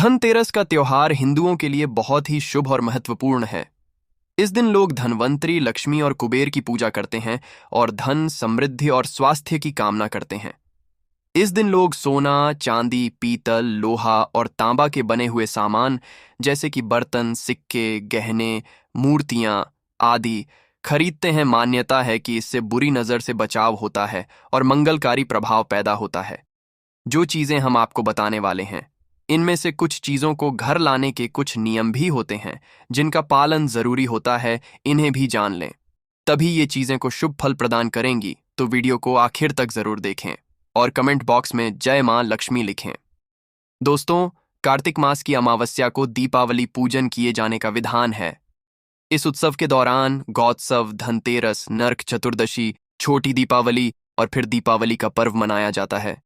धनतेरस का त्योहार हिंदुओं के लिए बहुत ही शुभ और महत्वपूर्ण है। इस दिन लोग धनवंतरी, लक्ष्मी और कुबेर की पूजा करते हैं और धन, समृद्धि और स्वास्थ्य की कामना करते हैं। इस दिन लोग सोना, चांदी, पीतल, लोहा और तांबा के बने हुए सामान जैसे कि बर्तन, सिक्के, गहने, मूर्तियां आदि खरीदते हैं। मान्यता है कि इससे बुरी नजर से बचाव होता है और मंगलकारी प्रभाव पैदा होता है। जो चीजें हम आपको बताने वाले हैं, इनमें से कुछ चीजों को घर लाने के कुछ नियम भी होते हैं जिनका पालन जरूरी होता है। इन्हें भी जान लें, तभी ये चीजें को शुभ फल प्रदान करेंगी। तो वीडियो को आखिर तक जरूर देखें और कमेंट बॉक्स में जय मां लक्ष्मी लिखें। दोस्तों, कार्तिक मास की अमावस्या को दीपावली पूजन किए जाने का विधान है। इस उत्सव के दौरान गौत्सव, धनतेरस, नरक चतुर्दशी, छोटी दीपावली और फिर दीपावली का पर्व मनाया जाता है।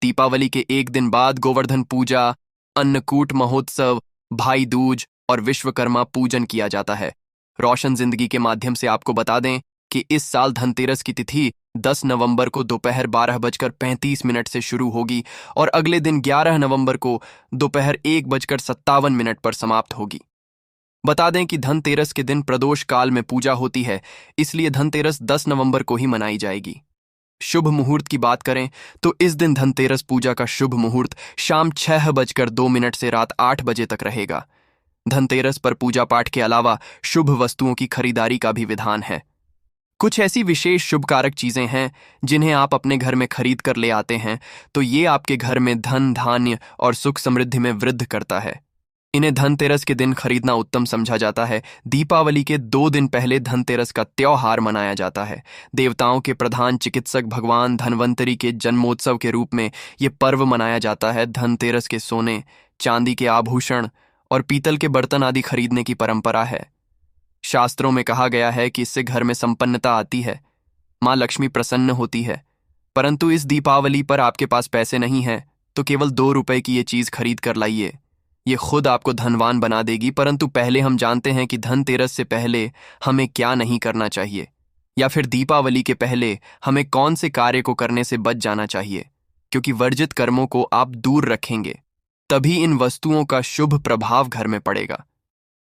दीपावली के एक दिन बाद गोवर्धन पूजा, अन्नकूट महोत्सव, भाई दूज और विश्वकर्मा पूजन किया जाता है। रोशन जिंदगी के माध्यम से आपको बता दें कि इस साल धनतेरस की तिथि 10 नवंबर को दोपहर 12:35 से शुरू होगी और अगले दिन 11 नवंबर को दोपहर 1:57 पर समाप्त होगी। बता दें कि धनतेरस के दिन प्रदोष काल में पूजा होती है, इसलिए धनतेरस 10 नवंबर को ही मनाई जाएगी। शुभ मुहूर्त की बात करें तो इस दिन धनतेरस पूजा का शुभ मुहूर्त शाम 6:02 से रात 8 बजे तक रहेगा। धनतेरस पर पूजा पाठ के अलावा शुभ वस्तुओं की खरीदारी का भी विधान है। कुछ ऐसी विशेष शुभकारक चीजें हैं जिन्हें आप अपने घर में खरीद कर ले आते हैं तो ये आपके घर में धन, धान्य और सुख समृद्धि में वृद्धि करता है। इन्हें धनतेरस के दिन खरीदना उत्तम समझा जाता है। दीपावली के 2 दिन पहले धनतेरस का त्योहार मनाया जाता है। देवताओं के प्रधान चिकित्सक भगवान धनवंतरी के जन्मोत्सव के रूप में ये पर्व मनाया जाता है। धनतेरस के सोने, चांदी के आभूषण और पीतल के बर्तन आदि खरीदने की परंपरा है। शास्त्रों में कहा गया है कि इससे घर में संपन्नता आती है, माँ लक्ष्मी प्रसन्न होती है। परंतु इस दीपावली पर आपके पास पैसे नहीं हैं तो केवल 2 रुपए की ये चीज खरीद कर लाइए। ये खुद आपको धनवान बना देगी। परंतु पहले हम जानते हैं कि धनतेरस से पहले हमें क्या नहीं करना चाहिए, या फिर दीपावली के पहले हमें कौन से कार्य को करने से बच जाना चाहिए, क्योंकि वर्जित कर्मों को आप दूर रखेंगे तभी इन वस्तुओं का शुभ प्रभाव घर में पड़ेगा।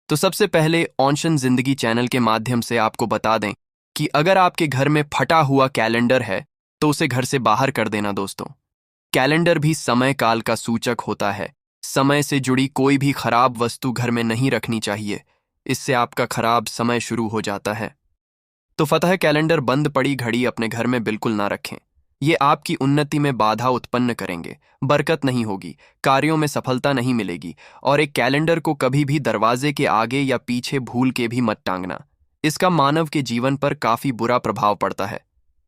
तो सबसे पहले औंशन जिंदगी चैनल के माध्यम से आपको बता दें कि अगर आपके घर में फटा हुआ कैलेंडर है तो उसे घर से बाहर कर देना। दोस्तों, कैलेंडर भी समय काल का सूचक होता है। समय से जुड़ी कोई भी खराब वस्तु घर में नहीं रखनी चाहिए, इससे आपका खराब समय शुरू हो जाता है। तो फतह कैलेंडर, बंद पड़ी घड़ी अपने घर में बिल्कुल ना रखें। ये आपकी उन्नति में बाधा उत्पन्न करेंगे, बरकत नहीं होगी, कार्यों में सफलता नहीं मिलेगी। और एक कैलेंडर को कभी भी दरवाजे के आगे या पीछे भूल के भी मत टांगना, इसका मानव के जीवन पर काफी बुरा प्रभाव पड़ता है।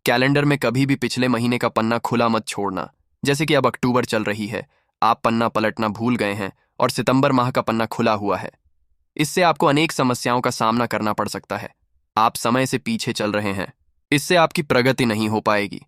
कैलेंडर में कभी भी पिछले महीने का पन्ना खुला मत छोड़ना। जैसे कि अब अक्टूबर चल रही है, आप पन्ना पलटना भूल गए हैं और सितंबर माह का पन्ना खुला हुआ है। इससे आपको अनेक समस्याओं का सामना करना पड़ सकता है। आप समय से पीछे चल रहे हैं, इससे आपकी प्रगति नहीं हो पाएगी।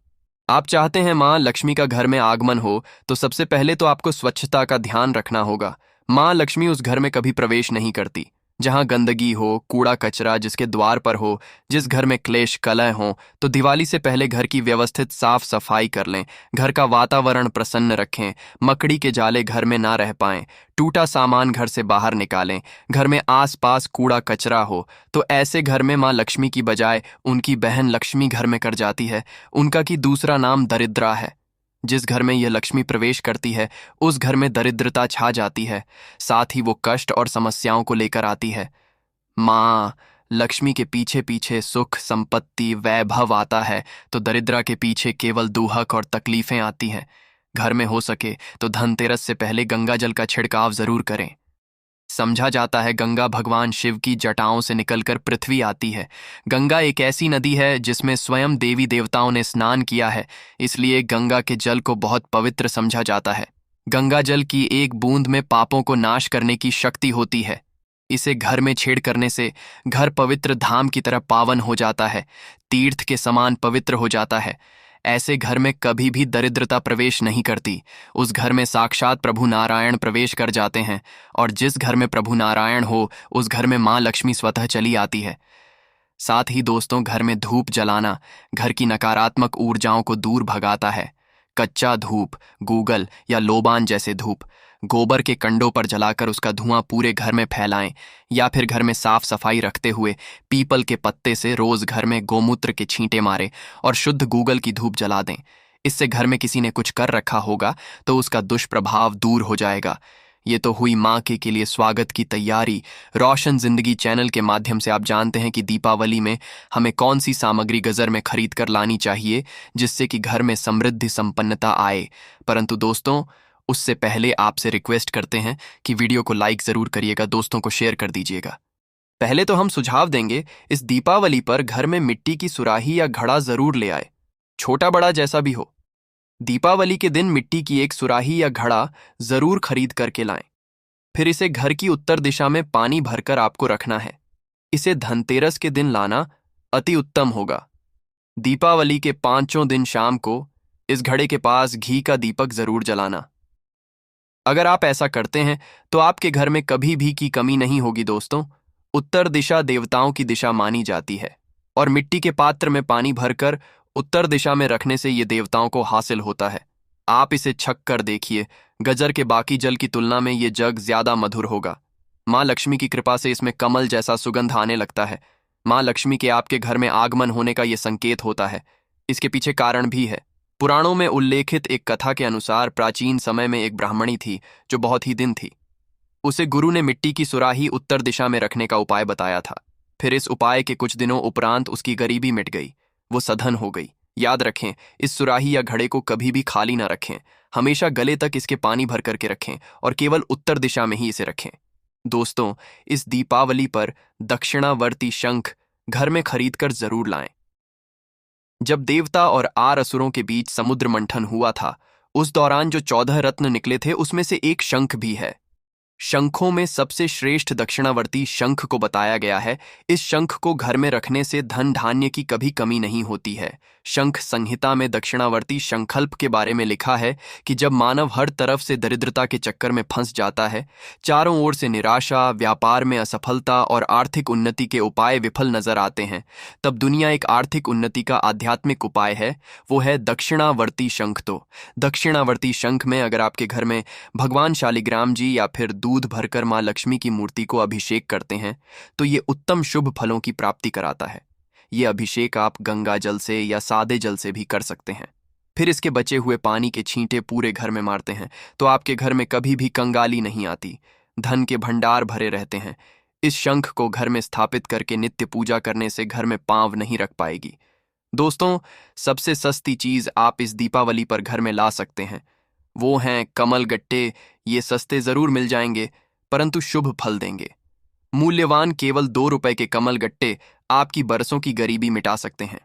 आप चाहते हैं माँ लक्ष्मी का घर में आगमन हो तो सबसे पहले तो आपको स्वच्छता का ध्यान रखना होगा। माँ लक्ष्मी उस घर में कभी प्रवेश नहीं करती जहां गंदगी हो, कूड़ा कचरा जिसके द्वार पर हो। जिस घर में क्लेश कलह हो तो दिवाली से पहले घर की व्यवस्थित साफ सफाई कर लें। घर का वातावरण प्रसन्न रखें, मकड़ी के जाले घर में ना रह पाएं, टूटा सामान घर से बाहर निकालें। घर में आसपास कूड़ा कचरा हो तो ऐसे घर में माँ लक्ष्मी की बजाय उनकी बहन लक्ष्मी घर में कर जाती है। उनका की दूसरा नाम दरिद्रा है। जिस घर में यह लक्ष्मी प्रवेश करती है उस घर में दरिद्रता छा जाती है, साथ ही वो कष्ट और समस्याओं को लेकर आती है। माँ लक्ष्मी के पीछे पीछे सुख, संपत्ति, वैभव आता है तो दरिद्रा के पीछे केवल दुहक और तकलीफें आती हैं। घर में हो सके तो धनतेरस से पहले गंगा जल का छिड़काव जरूर करें। समझा जाता है गंगा भगवान शिव की जटाओं से निकलकर पृथ्वी आती है। गंगा एक ऐसी नदी है जिसमें स्वयं देवी देवताओं ने स्नान किया है, इसलिए गंगा के जल को बहुत पवित्र समझा जाता है। गंगा जल की एक बूंद में पापों को नाश करने की शक्ति होती है। इसे घर में छेड़ करने से घर पवित्र धाम की तरह पावन हो जाता है, तीर्थ के समान पवित्र हो जाता है। ऐसे घर में कभी भी दरिद्रता प्रवेश नहीं करती। उस घर में साक्षात प्रभु नारायण प्रवेश कर जाते हैं और जिस घर में प्रभु नारायण हो उस घर में माँ लक्ष्मी स्वतः चली आती है। साथ ही दोस्तों, घर में धूप जलाना घर की नकारात्मक ऊर्जाओं को दूर भगाता है। कच्चा धूप, गूगल या लोबान जैसे धूप गोबर के कंडों पर जलाकर उसका धुआं पूरे घर में फैलाएं, या फिर घर में साफ सफाई रखते हुए पीपल के पत्ते से रोज घर में गोमूत्र के छींटे मारे और शुद्ध गूगल की धूप जला दें। इससे घर में किसी ने कुछ कर रखा होगा तो उसका दुष्प्रभाव दूर हो जाएगा। ये तो हुई माँ के लिए स्वागत की तैयारी। रोशन जिंदगी चैनल के माध्यम से आप जानते हैं कि दीपावली में हमें कौन सी सामग्री गजर में खरीद कर लानी चाहिए जिससे कि घर में समृद्धि संपन्नता आए। परंतु दोस्तों, उससे पहले आपसे रिक्वेस्ट करते हैं कि वीडियो को लाइक जरूर करिएगा, दोस्तों को शेयर कर दीजिएगा। पहले तो हम सुझाव देंगे, इस दीपावली पर घर में मिट्टी की सुराही या घड़ा जरूर ले आए, छोटा बड़ा जैसा भी हो। दीपावली के दिन मिट्टी की एक सुराही या घड़ा जरूर खरीद करके लाएं। फिर इसे घर की उत्तर दिशा में पानी भरकर आपको रखना है। इसे धनतेरस के दिन लाना अति उत्तम होगा। दीपावली के 5 दिन शाम को इस घड़े के पास घी का दीपक जरूर जलाना। अगर आप ऐसा करते हैं तो आपके घर में कभी भी की कमी नहीं होगी। दोस्तों, उत्तर दिशा देवताओं की दिशा मानी जाती है और मिट्टी के पात्र में पानी भरकर उत्तर दिशा में रखने से ये देवताओं को हासिल होता है। आप इसे छक कर देखिए, गजर के बाकी जल की तुलना में ये जग ज्यादा मधुर होगा। माँ लक्ष्मी की कृपा से इसमें कमल जैसा सुगंध आने लगता है। माँ लक्ष्मी के आपके घर में आगमन होने का ये संकेत होता है। इसके पीछे कारण भी है। पुराणों में उल्लेखित एक कथा के अनुसार प्राचीन समय में एक ब्राह्मणी थी जो बहुत ही दिन थी। उसे गुरु ने मिट्टी की सुराही उत्तर दिशा में रखने का उपाय बताया था। फिर इस उपाय के कुछ दिनों उपरांत उसकी गरीबी मिट गई, वो सधन हो गई। याद रखें, इस सुराही या घड़े को कभी भी खाली ना रखें, हमेशा गले तक इसके पानी भर करके रखें और केवल उत्तर दिशा में ही इसे रखें। दोस्तों, इस दीपावली पर दक्षिणावर्ती शंख घर में खरीद कर जरूर लाएं। जब देवता और आर असुरों के बीच समुद्र मंथन हुआ था, उस दौरान जो 14 रत्न निकले थे उसमें से एक शंख भी है। शंखों में सबसे श्रेष्ठ दक्षिणावर्ती शंख को बताया गया है। इस शंख को घर में रखने से धन धान्य की कभी कमी नहीं होती है। शंख संहिता में दक्षिणावर्ती शंखल्प के बारे में लिखा है कि जब मानव हर तरफ से दरिद्रता के चक्कर में फंस जाता है, चारों ओर से निराशा, व्यापार में असफलता और आर्थिक उन्नति के उपाय विफल नजर आते हैं, तब दुनिया एक आर्थिक उन्नति का आध्यात्मिक उपाय है, वो है दक्षिणावर्ती शंख। तो दक्षिणावर्ती शंख में अगर आपके घर में भगवान शालिग्राम जी या फिर दूध भरकर माँ लक्ष्मी की मूर्ति को अभिषेक करते हैं तो ये उत्तम शुभ फलों की प्राप्ति कराता है। ये अभिषेक आप गंगा जल से या सादे जल से भी कर सकते हैं। फिर इसके बचे हुए पानी के छींटे पूरे घर में मारते हैं तो आपके घर में कभी भी कंगाली नहीं आती, धन के भंडार भरे रहते हैं। इस शंख को घर में स्थापित करके नित्य पूजा करने से घर में पांव नहीं रख पाएगी। दोस्तों, सबसे सस्ती चीज आप इस दीपावली पर घर में ला सकते हैं, वो हैं कमल गट्टे। ये सस्ते जरूर मिल जाएंगे परंतु शुभ फल देंगे। मूल्यवान केवल 2 रुपए के कमल गट्टे आपकी बरसों की गरीबी मिटा सकते हैं।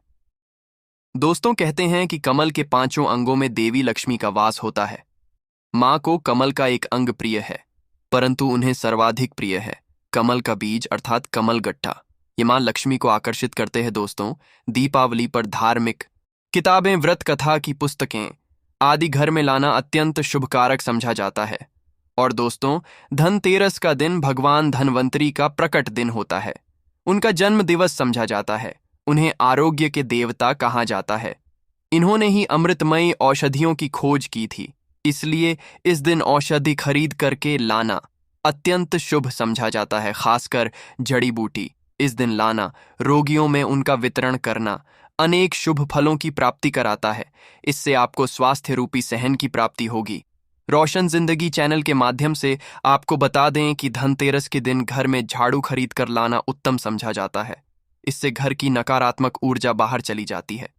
दोस्तों, कहते हैं कि कमल के 5 अंगों में देवी लक्ष्मी का वास होता है। माँ को कमल का एक अंग प्रिय है परंतु उन्हें सर्वाधिक प्रिय है कमल का बीज अर्थात कमल गट्टा। ये माँ लक्ष्मी को आकर्षित करते हैं। दोस्तों, दीपावली पर धार्मिक किताबें, व्रत कथा की पुस्तकें आदि घर में लाना अत्यंत शुभकारक समझा जाता है। और दोस्तों, धनतेरस का दिन भगवान धनवंतरी का प्रकट दिन होता है। उनका जन्म दिवस समझा जाता है। उन्हें आरोग्य के देवता कहा जाता है। इन्होंने ही अमृतमयी औषधियों की खोज की थी, इसलिए इस दिन औषधि खरीद करके लाना अत्यंत शुभ समझा जाता है। खासकर जड़ी बूटी इस दिन लाना, रोगियों में उनका वितरण करना अनेक शुभ फलों की प्राप्ति कराता है। इससे आपको स्वास्थ्य रूपी सहन की प्राप्ति होगी। रोशन जिंदगी चैनल के माध्यम से आपको बता दें कि धनतेरस के दिन घर में झाड़ू खरीद कर लाना उत्तम समझा जाता है। इससे घर की नकारात्मक ऊर्जा बाहर चली जाती है।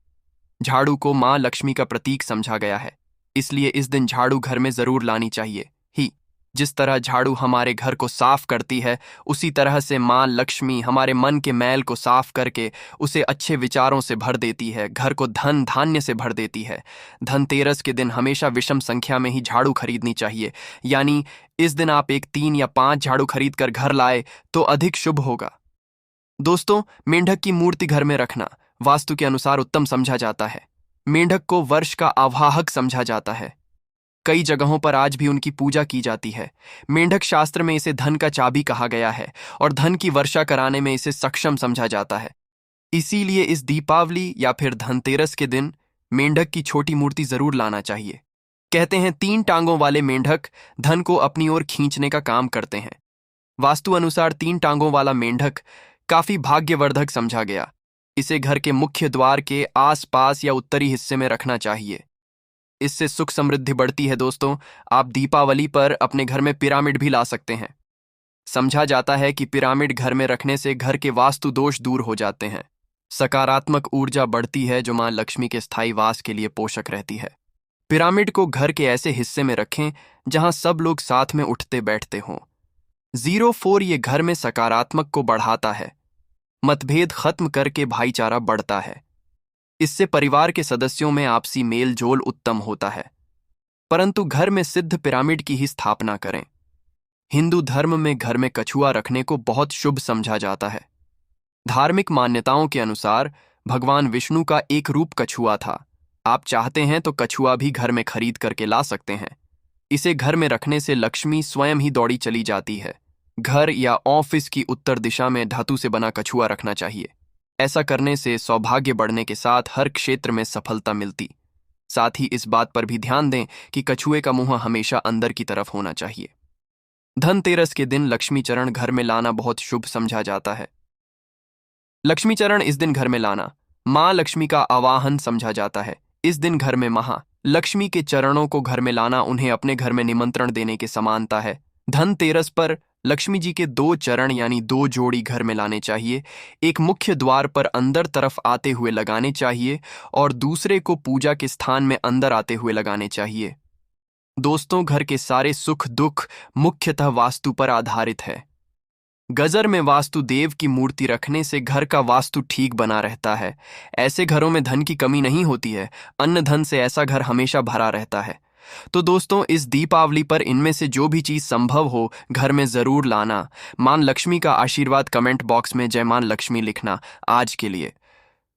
झाड़ू को माँ लक्ष्मी का प्रतीक समझा गया है, इसलिए इस दिन झाड़ू घर में जरूर लानी चाहिए ही। जिस तरह झाड़ू हमारे घर को साफ करती है, उसी तरह से माँ लक्ष्मी हमारे मन के मैल को साफ करके उसे अच्छे विचारों से भर देती है, घर को धन धान्य से भर देती है। धनतेरस के दिन हमेशा विषम संख्या में ही झाड़ू खरीदनी चाहिए, यानी इस दिन आप एक 3 या 5 झाड़ू खरीद कर घर लाए तो अधिक शुभ होगा। दोस्तों, मेंढक की मूर्ति घर में रखना वास्तु के अनुसार उत्तम समझा जाता है। मेंढक को वर्ष का आवाहक समझा जाता है। कई जगहों पर आज भी उनकी पूजा की जाती है। मेंढक शास्त्र में इसे धन का चाबी कहा गया है और धन की वर्षा कराने में इसे सक्षम समझा जाता है। इसीलिए इस दीपावली या फिर धनतेरस के दिन मेंढक की छोटी मूर्ति जरूर लाना चाहिए। कहते हैं 3 टांगों वाले मेंढक धन को अपनी ओर खींचने का काम करते हैं। वास्तु अनुसार 3 टांगों वाला मेंढक काफी भाग्यवर्धक समझा गया। इसे घर के मुख्य द्वार के आसपास या उत्तरी हिस्से में रखना चाहिए। इससे सुख समृद्धि बढ़ती है। दोस्तों, आप दीपावली पर अपने घर में पिरामिड भी ला सकते हैं। समझा जाता है कि पिरामिड घर में रखने से घर के वास्तु दोष दूर हो जाते हैं। सकारात्मक ऊर्जा बढ़ती है जो मां लक्ष्मी के स्थायी वास के लिए पोषक रहती है। पिरामिड को घर के ऐसे हिस्से में रखें जहां सब लोग साथ में उठते बैठते हों। 04 ये घर में सकारात्मक को बढ़ाता है। मतभेद खत्म करके भाईचारा बढ़ता है। इससे परिवार के सदस्यों में आपसी मेल जोल उत्तम होता है। परंतु घर में सिद्ध पिरामिड की ही स्थापना करें। हिंदू धर्म में घर में कछुआ रखने को बहुत शुभ समझा जाता है। धार्मिक मान्यताओं के अनुसार भगवान विष्णु का एक रूप कछुआ था। आप चाहते हैं तो कछुआ भी घर में खरीद करके ला सकते हैं। इसे घर में रखने से लक्ष्मी स्वयं ही दौड़ी चली जाती है। घर या ऑफिस की उत्तर दिशा में धातु से बना कछुआ रखना चाहिए। ऐसा करने से सौभाग्य बढ़ने के साथ हर क्षेत्र में सफलता मिलती। साथ ही इस बात पर भी ध्यान दें कि कछुए का मुंह हमेशा अंदर की तरफ होना चाहिए। धनतेरस के दिन लक्ष्मी चरण घर में लाना बहुत शुभ समझा जाता है। लक्ष्मी चरण इस दिन घर में लाना मां लक्ष्मी का आवाहन समझा जाता है। इस दिन घर में महालक्ष्मी के चरणों को घर में लाना उन्हें अपने घर में निमंत्रण देने के समानता है। धनतेरस पर लक्ष्मी जी के 2 चरण यानी 2 जोड़ी घर में लाने चाहिए। एक मुख्य द्वार पर अंदर तरफ आते हुए लगाने चाहिए और दूसरे को पूजा के स्थान में अंदर आते हुए लगाने चाहिए। दोस्तों, घर के सारे सुख दुख मुख्यतः वास्तु पर आधारित है। गजर में वास्तु देव की मूर्ति रखने से घर का वास्तु ठीक बना रहता है। ऐसे घरों में धन की कमी नहीं होती है। अन्न धन से ऐसा घर हमेशा भरा रहता है। तो दोस्तों, इस दीपावली पर इनमें से जो भी चीज संभव हो घर में जरूर लाना। मां लक्ष्मी का आशीर्वाद कमेंट बॉक्स में जय मां लक्ष्मी लिखना। आज के लिए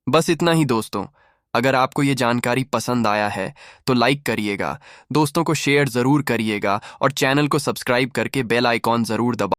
बस इतना ही दोस्तों। अगर आपको ये जानकारी पसंद आया है तो लाइक करिएगा, दोस्तों को शेयर जरूर करिएगा और चैनल को सब्सक्राइब करके बेल आइकॉन जरूर दबाइए।